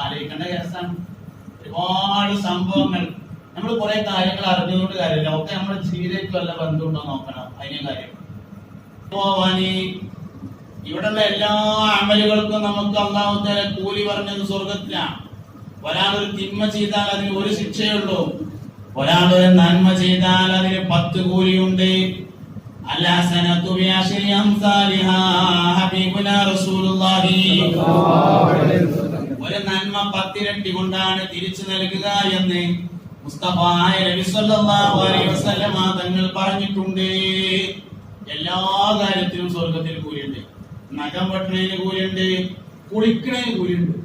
ആലോചിക്കേണ്ട കേസാണ്. ഒരുപാട് സംഭവങ്ങൾ നമ്മൾ കുറെ കാര്യങ്ങൾ അറിഞ്ഞുകൊണ്ട് കാര്യമില്ല, ഒക്കെ നമ്മുടെ ജീവിതത്തിൽ വല്ല ബന്ധമുണ്ടോ നോക്കണം. അതിനെ കാര്യം ഇവിടെയുള്ള എല്ലാ അമലുകൾക്കും നമുക്ക് അല്ലാഹു തആല കൂലി പറഞ്ഞത് സ്വർഗത്തിലാണ്. ഒരാളൊരു തിന്മ ചെയ്താൽ അതിന് ഒരു ശിക്ഷയുള്ളൂ, ഒരാളൊരു നന്മ ചെയ്താൽ അതിന് 10 കൂലിയുണ്ട്. അൽഹസനതു ബിഅശ്രി അംസാലിഹാ ഹബീബുനാ റസൂലുള്ളാഹി. ഒരു നന്മ 10 ഇരട്ടി കൊണ്ടാണ് തിരിച്ചു നൽകുക എന്ന് മുസ്തഫായ നബി സല്ലല്ലാഹു അലൈഹി വസല്ലമ തങ്ങൾ പറഞ്ഞിട്ടുണ്ട്. എല്ലാ കാര്യത്തിലും സ്വർഗത്തിൽ കൂലിയുണ്ട്. നഖം വെട്ടണേന് കൂലിയുണ്ട്, കുളിക്കണേന് കൂലിയുണ്ട്,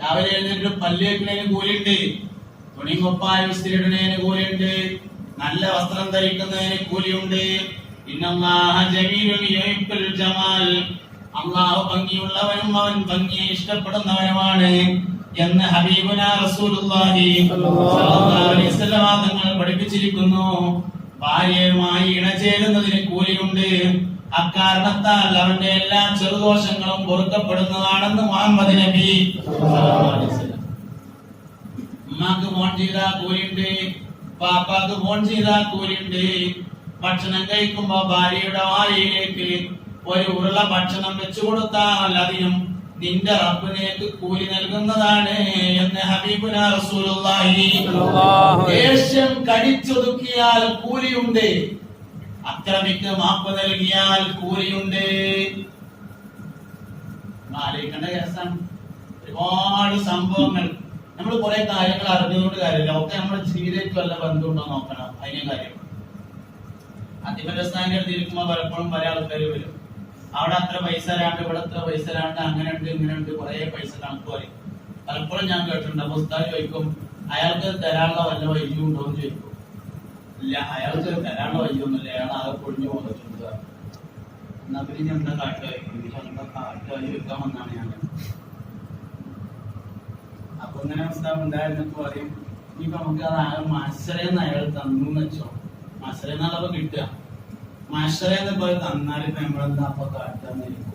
രാവിലെ എഴുന്നേറ്റ് പല്ല് വെക്കണേന് കൂലിയുണ്ട്, തുണി കൊപ്പായ വിസ്തരിടുന്നതിന് കൂലിയുണ്ട്, നല്ല വസ്ത്രം ധരിക്കുന്നതിന് കൂലിയുണ്ട്. അല്ലാഹു ഭംഗിയുള്ളവനും അവൻ ഭംഗിയെ ഇഷ്ടപ്പെടുന്നവനുമാണ് എന്ന് ഹബീബുനാ റസൂലുള്ളാഹി സ്വല്ലല്ലാഹു അലൈഹി വസല്ലം തങ്ങൾ പഠിപ്പിച്ചിരിക്കുന്നു. ഭാര്യയുമായി ഇണചേരുന്നതിന് കൂലിയുണ്ട്. അക്കാരണത്താൽ അവന്റെ എല്ലാ ചെറുദോഷങ്ങളും പൊറുക്കപ്പെടുന്നതാണെന്ന് മുഹമ്മദ് നബി സ്വല്ലല്ലാഹു അലൈഹി വസല്ലം. ഉമ്മാക്ക് ഫോൺ ചെയ്താൽ കൂലിയുണ്ട്, പാപ്പാക്ക് ഫോൺ ചെയ്താൽ കൂലിയുണ്ട്. ഭക്ഷണം കഴിക്കുമ്പോ ഭാര്യയുടെ വായിലേക്ക് ഒരു ഉരുള ഭക്ഷണം വെച്ചു കൊടുത്താൽ അതിനും നിന്റെ റബ്ബ് നിനക്ക് കൂലി നൽകുന്നതാണ് എന്ന് ഹബീബുനാ റസൂലുള്ളാഹി. ദേഷ്യം കടിച്ചൊതുക്കിയാൽ കൂലിയുണ്ട്, അക്രമിക്ക് മാപ്പ് നൽകിയാൽ കൂലിയുണ്ട്. ആലോചിക്കേണ്ട കേസാണ്. ഒരുപാട് സംഭവങ്ങൾ നമ്മൾ കുറെ കാര്യങ്ങൾ അറിഞ്ഞുകൊണ്ട് കാര്യമില്ല, ഒക്കെ നമ്മുടെ ജീവിതത്തിൽ വല്ല ബന്ധമുണ്ടോ നോക്കണം. അതിനെ കാര്യം അധിപസ്ഥാനം എടുത്തിരിക്കുമ്പോ പലപ്പോഴും പല ആൾക്കാർ വരും, അവിടെ അത്ര പൈസ രാണ്ട്, ഇവിടെ അത്ര പൈസ രാണ്ട്, അങ്ങനെ ഉണ്ട് ഇങ്ങനെ ഉണ്ട്, കുറെ പൈസ കണക്ക് പറയും. പലപ്പോഴും ഞാൻ കേട്ടിട്ടുണ്ട്, അപ്പൊ ഉസ്താദ് ചോദിക്കും അയാൾക്ക് തരാനുള്ള വല്ല വൈദ്യം ഉണ്ടോ എന്ന് ചോദിക്കും. ഇല്ല, അയാൾക്ക് തരാനുള്ള വൈദ്യൊന്നുമില്ല, അയാൾ ആകെ പൊളിഞ്ഞു പോന്നിട്ടുണ്ട്. എന്നാ പിന്നെ എന്താ കാട്ടുകാരി വെക്കാൻ വന്നാണ് ഞാൻ. അപ്പൊ ഇങ്ങനെ ഉസ്താദ് ഉണ്ടായിരുന്നപ്പോ പറയും, ഇനിയിപ്പോ നമുക്ക് അത് ആകെ മത്സരം അയാൾ തന്നു വെച്ചോ, മത്സരം എന്നുള്ളപ്പോ കിട്ടുക, മത്സരം പോലെ തന്നാലിപ്പോ നമ്മളെന്താ അപ്പൊ കാട്ടാന്നിരിക്കും.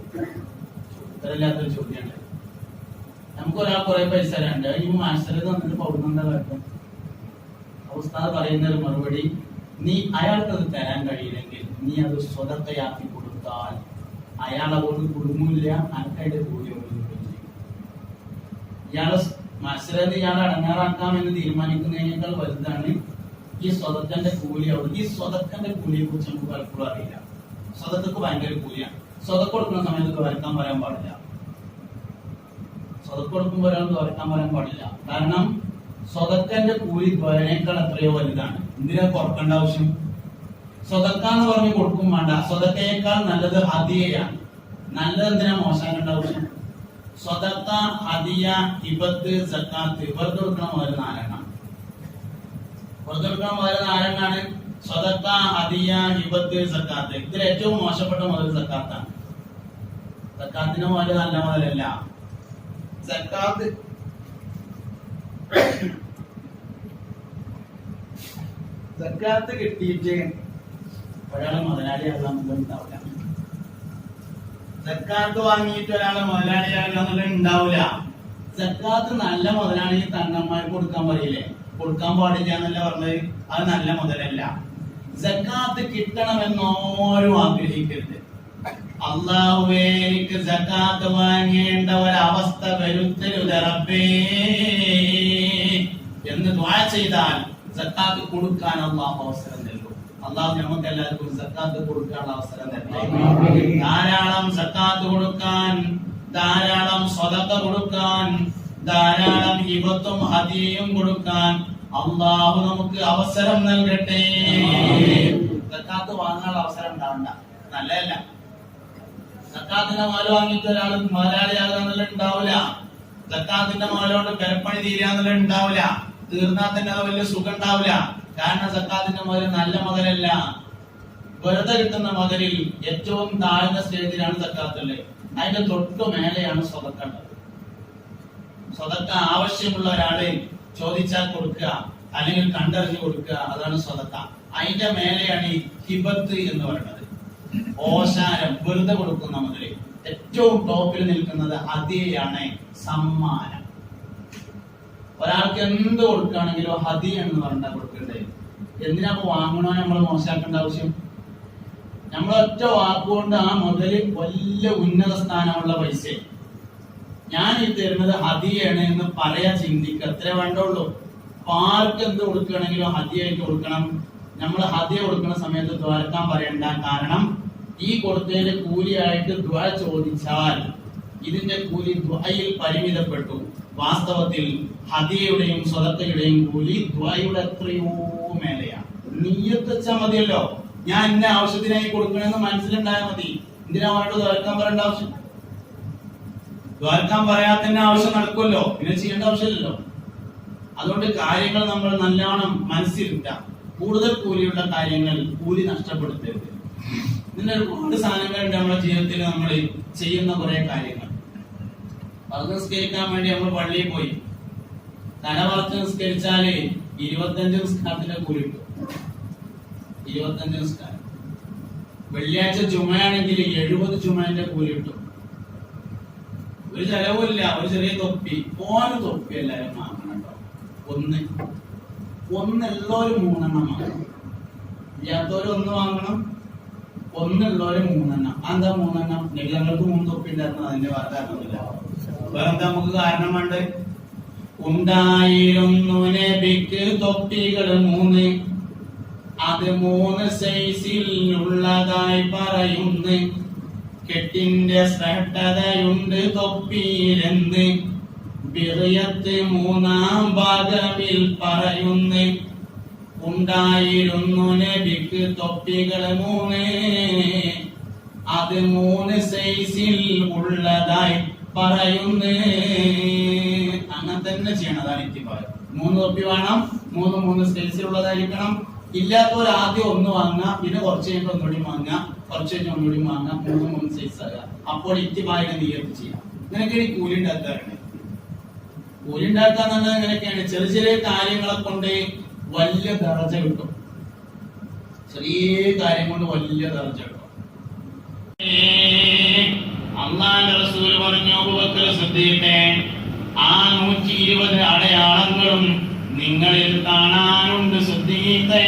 ഉത്തരമില്ലാത്തൊരു ചോദ്യമാണ്. നമുക്ക് ഒരാൾ കുറെ പൈസ തരാണ്ട്, ഈ മത്സരം തന്നിട്ട് പോകുന്നെന്താ കാട്ടും? ഉസ്താദ് പറയുന്ന ഒരു മറുപടി, നീ അയാൾക്കത് തരാൻ കഴിയില്ലെങ്കിൽ നീ അത് സ്വതക്കയാക്കി കൊടുത്താൽ അയാൾ അതുകൊണ്ട് കുടുങ്ങില്ല, അനക്കയുടെ കൂലി ചെയ്യും. ഇയാള് മത്സരം ഇയാളെ അടങ്ങാറാക്കാമെന്ന് തീരുമാനിക്കുന്നതിനേക്കാൾ വലുതാണ് ഈ സ്വതക്കന്റെ കൂലി. അവിടെ ഈ സ്വതക്കന്റെ കൂലിയെ കുറിച്ച് നമുക്ക് പലപ്പോഴും അറിയില്ല. സ്വതക്കക്ക് ഭയങ്കര കൂലിയാണ്. സ്വതക്ക് കൊടുക്കുന്ന സമയത്ത് വരക്കാൻ പറയാൻ പാടില്ല, സ്വതക്ക് കൊടുക്കുമ്പോൾ ഒരാൾക്ക് വരക്കാൻ പറയാൻ പാടില്ല. കാരണം സ്വതക്കന്റെ കൂലി ദ്വയനേക്കാൾ എത്രയോ വലുതാണ്. എന്തിനാ കുറക്കേണ്ട ആവശ്യം? സ്വതക്ക എന്ന് പറഞ്ഞ് കൊടുക്കും വേണ്ട, സ്വതക്കയേക്കാൾ നല്ലത് ഹദിയയാണ്. നല്ലത് എന്തിനാ മോശമാക്കേണ്ട ആവശ്യം? സ്വതക്ക, ഹദിയ, ഹിബത്ത്, സക്കാത്ത്, വെറുതെ കൊടുക്കണം മുതൽ 4 എണ്ണം. വെറുതെ കൊടുക്കണം മുതൽ 4 എണ്ണാണ് സ്വതക്ക, ഹദിയ, ഹിബത്ത്, സക്കാത്ത്. ഇതിൽ ഏറ്റവും മോശപ്പെട്ട മുതൽ സക്കാത്താണ്. സക്കാത്തിന് മുതൽ നല്ല മുതലല്ല. സക്കാത്ത് സക്കാത്ത് കിട്ടിയിട്ട് ഒരാളെ മുതലാളിയാകാൻ ഉണ്ടാവില്ല. സക്കാത്ത് വാങ്ങിയിട്ട് ഒരാളെ മുതലാളിയാകാൻ ഉണ്ടാവില്ല. സക്കാത്ത് നല്ല മുതലാളി തങ്ങന്മാർക്ക് കൊടുക്കാൻ പറയില്ലേ, കൊടുക്കാൻ പാടില്ല എന്നല്ല പറഞ്ഞത്. അത് നല്ല മുതലല്ല. സക്കാത്ത് കിട്ടണമെന്നോരും ആഗ്രഹിക്കരുത്. അല്ലാഹുവേ എനിക്ക് സക്കാത്ത് വാങ്ങേണ്ട ഒരവസ്ഥ വരുത്തരുത് റബ്ബേ എന്ന് ദുആ ചെയ്താൽ സക്കാത്ത് കൊടുക്കാൻ അല്ലാഹു അവസരം നൽകും. അല്ലാഹു നമുക്ക് എല്ലാവർക്കും സക്കാത്ത് കൊടുക്കാനുള്ള അവസരം തരട്ടെ. ധാരാളം സക്കാത്ത് കൊടുക്കാൻ, ധാരാളം സ്വതക്ക കൊടുക്കാൻ, ധാരാളം ഹിബത്തും ഹദിയയും കൊടുക്കാൻ അല്ലാഹു നമുക്ക് അവസരം നൽകട്ടെ. സക്കാത്ത് വാങ്ങാനുള്ള അവസരം ഉണ്ടാവണ്ട, നല്ലതല്ല. സക്കാത്തിന്റെ മാല വാങ്ങിയിട്ട് ഒരാൾ മുതലാളിയാകാന്നുള്ള ഉണ്ടാവില്ല. സക്കാത്തിന്റെ മാല കൊണ്ട് പെരപ്പണി തീരാന്നുള്ള ഉണ്ടാവില്ല. തീർന്നാൽ തന്നെ അത് വലിയ സുഖം ഉണ്ടാവില്ല. കാരണം സക്കാത്തിന്റെ മുതൽ നല്ല മുതലല്ല. വെറുതെ കിട്ടുന്ന മുതലിൽ ഏറ്റവും താഴ്ന്ന സ്റ്റേജിലാണ് സക്കാത്തുള്ളത്. അതിന്റെ തൊട്ടു മേലെയാണ് സ്വതക്ക ഉള്ളത്. സ്വതക്ക ആവശ്യമുള്ള ഒരാളെ ചോദിച്ചാൽ കൊടുക്കുക, അല്ലെങ്കിൽ കണ്ടറിഞ്ഞു കൊടുക്കുക, അതാണ് സ്വതക്ക. അതിന്റെ മേലെയാണ് ഈ ഹിബത്ത് എന്ന് പറയുന്നത്. ഓശാരം, വെറുതെ കൊടുക്കുന്ന മുതല്. ഏറ്റവും ടോപ്പിൽ നിൽക്കുന്നത് ഹദിയയാണ്, സമ്മാനം. ഒരാൾക്ക് എന്ത് കൊടുക്കുകയാണെങ്കിലും ഹദിയ എന്ന് പറഞ്ഞാൽ കൊടുക്കണ്ടേ. എന്തിനാ വാങ്ങണോ നമ്മൾ മോശമാക്കേണ്ട ആവശ്യം? നമ്മൾ ഒറ്റ വാക്കുകൊണ്ട് ആ മുതല് വലിയ ഉന്നത സ്ഥാനമുള്ള പൈസ ഞാൻ ഈ തരുന്നത് ഹദിയാണ് എന്ന് പറയാ ചിന്തിക്കുക, അത്രേ വേണ്ടുള്ളൂ. അപ്പൊ ആർക്ക് എന്ത് കൊടുക്കുകയാണെങ്കിലും ഹദിയായിട്ട് കൊടുക്കണം. നമ്മൾ ഹദിയ കൊടുക്കുന്ന സമയത്ത് ദ്വാരക്കാൻ പറയണ്ട. കാരണം ഈ കൊടുത്തതിന്റെ കൂലിയായിട്ട് ദ്വാ ചോദിച്ചാൽ ഇതിന്റെ കൂലി ദ്വായിൽ പരിമിതപ്പെട്ടു. വാസ്തവത്തിൽ ഹദിയയുടെയും സ്വതക്കയുടെയും കൂലി ദ്വായുടെ എത്രയോ മേലെയാണ്. നീയത്ത് വെച്ചാൽ മതിയല്ലോ, ഞാൻ എന്നെ ആവശ്യത്തിനായി കൊടുക്കണമെന്ന് മനസ്സിലുണ്ടായാൽ മതി. എന്തിനാ വേണ്ടത് ദ്വാരക്കാൻ പറയേണ്ട ആവശ്യം? ദ്വാരക്കാൻ പറയാത്തന്നെ ആവശ്യം നടക്കുമല്ലോ, പിന്നെ ചെയ്യേണ്ട ആവശ്യമില്ലല്ലോ. അതുകൊണ്ട് കാര്യങ്ങൾ നമ്മൾ നല്ലോണം മനസ്സിലിട്ടാം. കൂടുതൽ കൂലിയുള്ള കാര്യങ്ങൾ കൂലി നഷ്ടപ്പെടുത്തരുത്. ഇതിന്റെ ഒരുപാട് സാധനങ്ങളുണ്ട് നമ്മുടെ ജീവിതത്തിൽ. നമ്മൾ ചെയ്യുന്ന കുറെ കാര്യങ്ങൾ, അത് നിസ്കരിക്കാൻ വേണ്ടി നമ്മൾ പള്ളിയിൽ പോയി തലവറച്ച് നിസ്കരിച്ചാല് 25 നിസ്കാരത്തിന്റെ കൂലി കിട്ടും. 25 നിസ്കാരം. വെള്ളിയാഴ്ച ചുമയാണെങ്കിൽ 70 ചുമന്റെ കൂലി കിട്ടും. ഒരു ചെലവില്ല, ഒരു ചെറിയ തൊപ്പി. ഓരോ തൊപ്പി എല്ലാവരും വാങ്ങണം കേട്ടോ. ഒന്നുള്ളവര് 3 എണ്ണം വാങ്ങണം, ഇല്ലാത്തവര് 1 വാങ്ങണം. ഒന്നുള്ളവര് 3 എണ്ണം. എന്താ 3 എണ്ണം? ഞങ്ങൾക്ക് 3 തൊപ്പി ഉണ്ടായിരുന്നു, അതിന്റെ കാരണമില്ല. വേറെന്താ നമുക്ക് കാരണം വേണ്ട? ഉണ്ടായിരുന്നു നബിക്ക് തൊപ്പികൾ 3, അത് 3 സൈസിൽ ഉള്ളതായി പറയുന്നു. കെട്ടിന്റെ ശ്രദ്ധതയുണ്ട് തൊപ്പിയിലെന്ന് ബിറിയത്ത് 3-ാം ഭാഗമിൽ പറയുന്നു. ഉണ്ടായിരുന്നു നബിക്ക് തൊപ്പികൾ 3, അത് 3 സൈസിൽ ഉള്ളതായി പറയുന്നു. അങ്ങനെ തന്നെ ചെയ്യണതാണ് ഇത്തിബാഅ്. 3 തൊപ്പി വേണം, 3 സൈസിലുള്ളതായിരിക്കണം. ഇല്ലാത്തവർ ആദ്യം 1 വാങ്ങുക, പിന്നെ കുറച്ച് കഴിഞ്ഞിട്ട് ഒന്നുകൂടി വാങ്ങുക, കുറച്ച് കഴിഞ്ഞ് ഒന്നുകൂടി വാങ്ങുക, 3 സൈസ് ആകുക. അപ്പോൾ ഇത്തിബാഅിനെ നിയത്ത് ചെയ്യാം. ഇങ്ങനെയൊക്കെയാണ് ഈ കൂലി ഉണ്ടാക്കാറുണ്ട്. കൂലി ഉണ്ടാക്കാന്നുള്ളത് ഇങ്ങനെയൊക്കെയാണ്. ചെറിയ ചെറിയ കാര്യങ്ങളെ കൊണ്ട് വലിയ ദർജ കിട്ടും. ചെറിയ കാര്യം കൊണ്ട് വലിയ ദർജ കിട്ടും. അല്ലാഹുവിന്റെ റസൂൽ പറഞ്ഞു, അബൂബക്കർ സിദ്ദീഖേ, ആ 120 അടയാളങ്ങളും നിങ്ങളിൽ കാണാനുണ്ട് സിദ്ദീഖേ.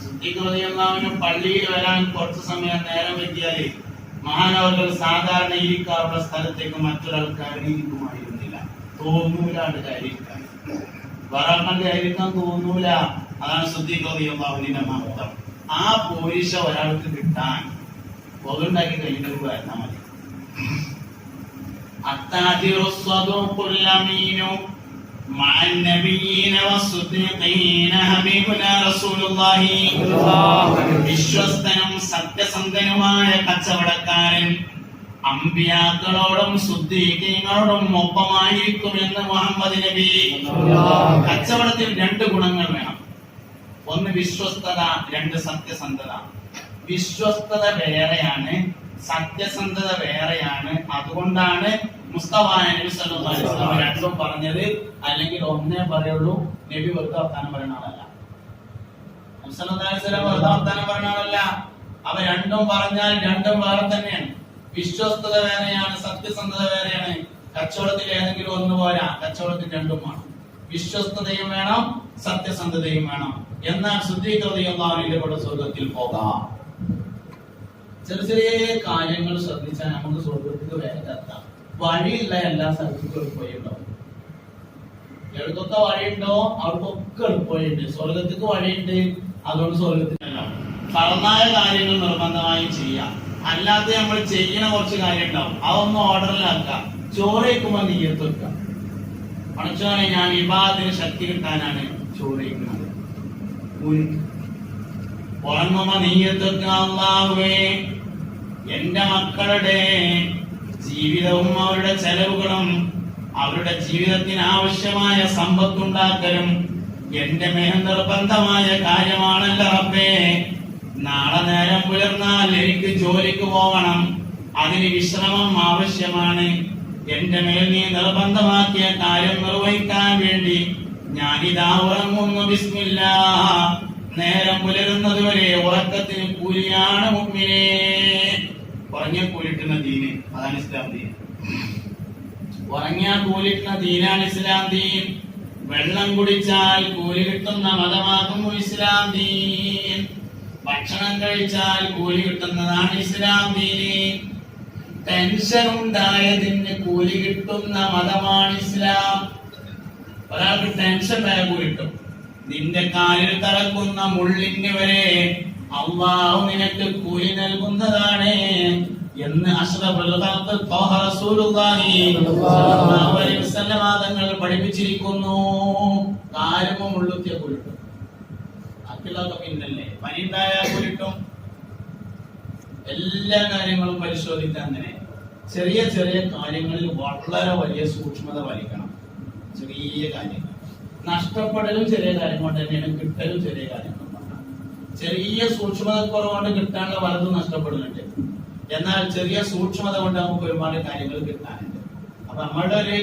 സിദ്ദീഖ് റളിയല്ലാഹു പള്ളിയിൽ വരാൻ കുറച്ച് സമയം നേരം എത്തിയാല് മഹാനവറുകൾ സാധാരണ ഇരിക്കാറുള്ള സ്ഥലത്തേക്ക് മറ്റൊരാൾക്കാർ ഇരിക്കുമായിരുന്നില്ല. തോന്നൂലാണ് കയറിയിരിക്കാൻ, വേറെ കയറിയിരിക്കാൻ തോന്നൂല. അതാണ് സിദ്ദീഖ് റളിയല്ലാഹുവിന്റെ മഹത്വം. ആ പോലീശ ഒരാൾക്ക് കിട്ടാൻ പൊതുണ്ടാക്കി കഴിഞ്ഞിട്ട് വരണം മതി. വിശ്വസ്തനും സത്യസന്ധനുമായ കച്ചവടക്കാരൻ അമ്പിയാക്കളോടും സിദ്ദീഖീങ്ങളോടും ഒപ്പമായിരിക്കുമെന്ന് മുഹമ്മദ് നബി. കച്ചവടത്തിൽ 2 ഗുണങ്ങൾ വേണം. 1 വിശ്വസ്തത, 2 സത്യസന്ധത. വിശ്വസ്തത വേറെയാണ്, സത്യസന്ധത വേറെയാണ്. അതുകൊണ്ടാണ് മുസ്തഫ നബി സല്ലല്ലാഹു അലൈഹി വസല്ലം 2 പറഞ്ഞത്. അല്ലെങ്കിൽ 1 പറയുള്ളൂ. നബി വെറുതെ വർത്താനം പറയുന്ന ആളല്ല. നബി സല്ലല്ലാഹു അലൈഹി വസല്ലം വെറുതെ വർത്താനം പറയുന്ന ആളല്ല. അവ 2 പറഞ്ഞാൽ 2 വേറെ തന്നെയാണ്. വിശ്വസ്തത വേറെയാണ്, സത്യസന്ധത വേറെയാണ്. കച്ചവടത്തിൽ ഏതെങ്കിലും 1 പോരാ, കച്ചവടത്തിൽ 2 വേണം. വിശ്വസ്തതയും വേണം, സത്യസന്ധതയും വേണം. എന്നാൽ സിദ്ദീഖ് റളിയല്ലാഹു അൻഹുവിന്റെ കൂടെ സ്വർഗ്ഗത്തിൽ പോകാം. ചെറിയ ചെറിയ കാര്യങ്ങൾ ശ്രദ്ധിച്ചാൽ നമുക്ക് സ്വർഗ്ഗത്തിൽ വേഗം എത്താം. വഴിയുള്ള എല്ലാ സ്ഥലത്തേക്കും എളുപ്പമുണ്ടാവും. എവിടത്തൊക്കെ വഴിയുണ്ടോ അവർക്കൊക്കെ എളുപ്പമുണ്ട്. സ്വർഗത്തിക്ക് വഴിയുണ്ട്, അതുകൊണ്ട് സ്വർഗത്തിനല്ല. ഫർദായ കാര്യങ്ങൾ നിർബന്ധമായും ചെയ്യാം. അല്ലാതെ നമ്മൾ ചെയ്യുന്ന കുറച്ച് കാര്യം ഉണ്ടാവും, അതൊന്നും ഓർഡറിലാക്കാം. ചോറ് വയ്ക്കുമ്പോൾ നിയ്യത്ത് വെക്കാം. പടച്ചോനെ, ഞാൻ ഇബാദത്തിന് ശക്തി കിട്ടാനാണ് ചോറ് വയ്ക്കുന്നത്. ഉറങ്ങുമ്പോ നിയ്യത്ത് വെക്കുക, അല്ലാഹുവേ എന്റെ മക്കളുടെ ജീവിതവും അവരുടെ ചെലവുകളും അവരുടെ ജീവിതത്തിന് ആവശ്യമായ സമ്പത്തുണ്ടാക്കലും എന്റെ മേൽ നിർബന്ധമായ കാര്യമാണല്ലോ റബ്ബേ. നാളെ നേരം പുലർന്നാൽ എനിക്ക് ജോലിക്ക് പോകണം, അതിന് വിശ്രമം ആവശ്യമാണ്. എന്റെ മേൽ നീ നിർബന്ധമാക്കിയ കാര്യം നിർവഹിക്കാൻ വേണ്ടി ഞാനിതാ ഉറങ്ങുന്നു. ബിസ്മില്ലാഹ്. നേരം പുലരുന്നത് വരെ ഉറക്കത്തിന് കൂലിയാണ് മുഅ്മിനേ. ഉറങ്ങിയ കൂലിട്ടുന്ന ദീന്, അതാണ് ഇസ്ലാം ദീൻ. ഉറങ്ങിയ കൂലിട്ടുന്ന ദീനാണ് ഇസ്ലാം ദീൻ. വെള്ളം കുടിച്ചാൽ കൂലി കിട്ടുന്ന മതമാകുന്നു ഇസ്ലാം ദീൻ. ഭക്ഷണം കഴിച്ചാൽ കൂലി കിട്ടുന്നതാണ് ഇസ്ലാം ദീൻ. ടെൻഷൻ ഉണ്ടായതിന് കൂലി കിട്ടുന്ന മതമാണ് ഇസ്ലാം. ഒരാൾക്ക് ടെൻഷൻ ഉണ്ടായ കൂലി കിട്ടും. നിന്റെ കാലിൽ തറക്കുന്ന മുള്ളിന് വരെ അള്ളാഹു നിനക്ക് കൂലി നൽകുന്നതാണ് എന്ന് അഷ്റഫുൽ ഖൽഖ് ത്വാഹ റസൂലുള്ളാഹി സ്വല്ലല്ലാഹു അലൈഹി വസല്ലം തങ്ങൾ പഠിപ്പിച്ചിരിക്കുന്നു. കാലുമ മുള്ളുത്തിയ കൂലി കിട്ടും. അക്കിലൊക്കെ പിന്നല്ലേ, പനി ഉണ്ടായാൽ കൂലി കിട്ടും. എല്ലാ കാര്യങ്ങളും പരിശോധിക്കാൻ തന്നെ ചെറിയ ചെറിയ കാര്യങ്ങളിൽ വളരെ വലിയ സൂക്ഷ്മത പാലിക്കണം. ചെറിയ കാര്യങ്ങൾ നഷ്ടപ്പെടലും ചെറിയ കാര്യം കൊണ്ട് തന്നെയാണ്, കിട്ടലും ചെറിയ കാര്യങ്ങൾ കൊണ്ടാണ്. ചെറിയ സൂക്ഷ്മത കുറവുകൊണ്ട് കിട്ടാനുള്ള വലുതും നഷ്ടപ്പെടുന്നുണ്ട്. എന്നാൽ ചെറിയ സൂക്ഷ്മത കൊണ്ട് നമുക്ക് ഒരുപാട് കാര്യങ്ങൾ കിട്ടാനുണ്ട്. അപ്പൊ നമ്മളുടെ ഒരു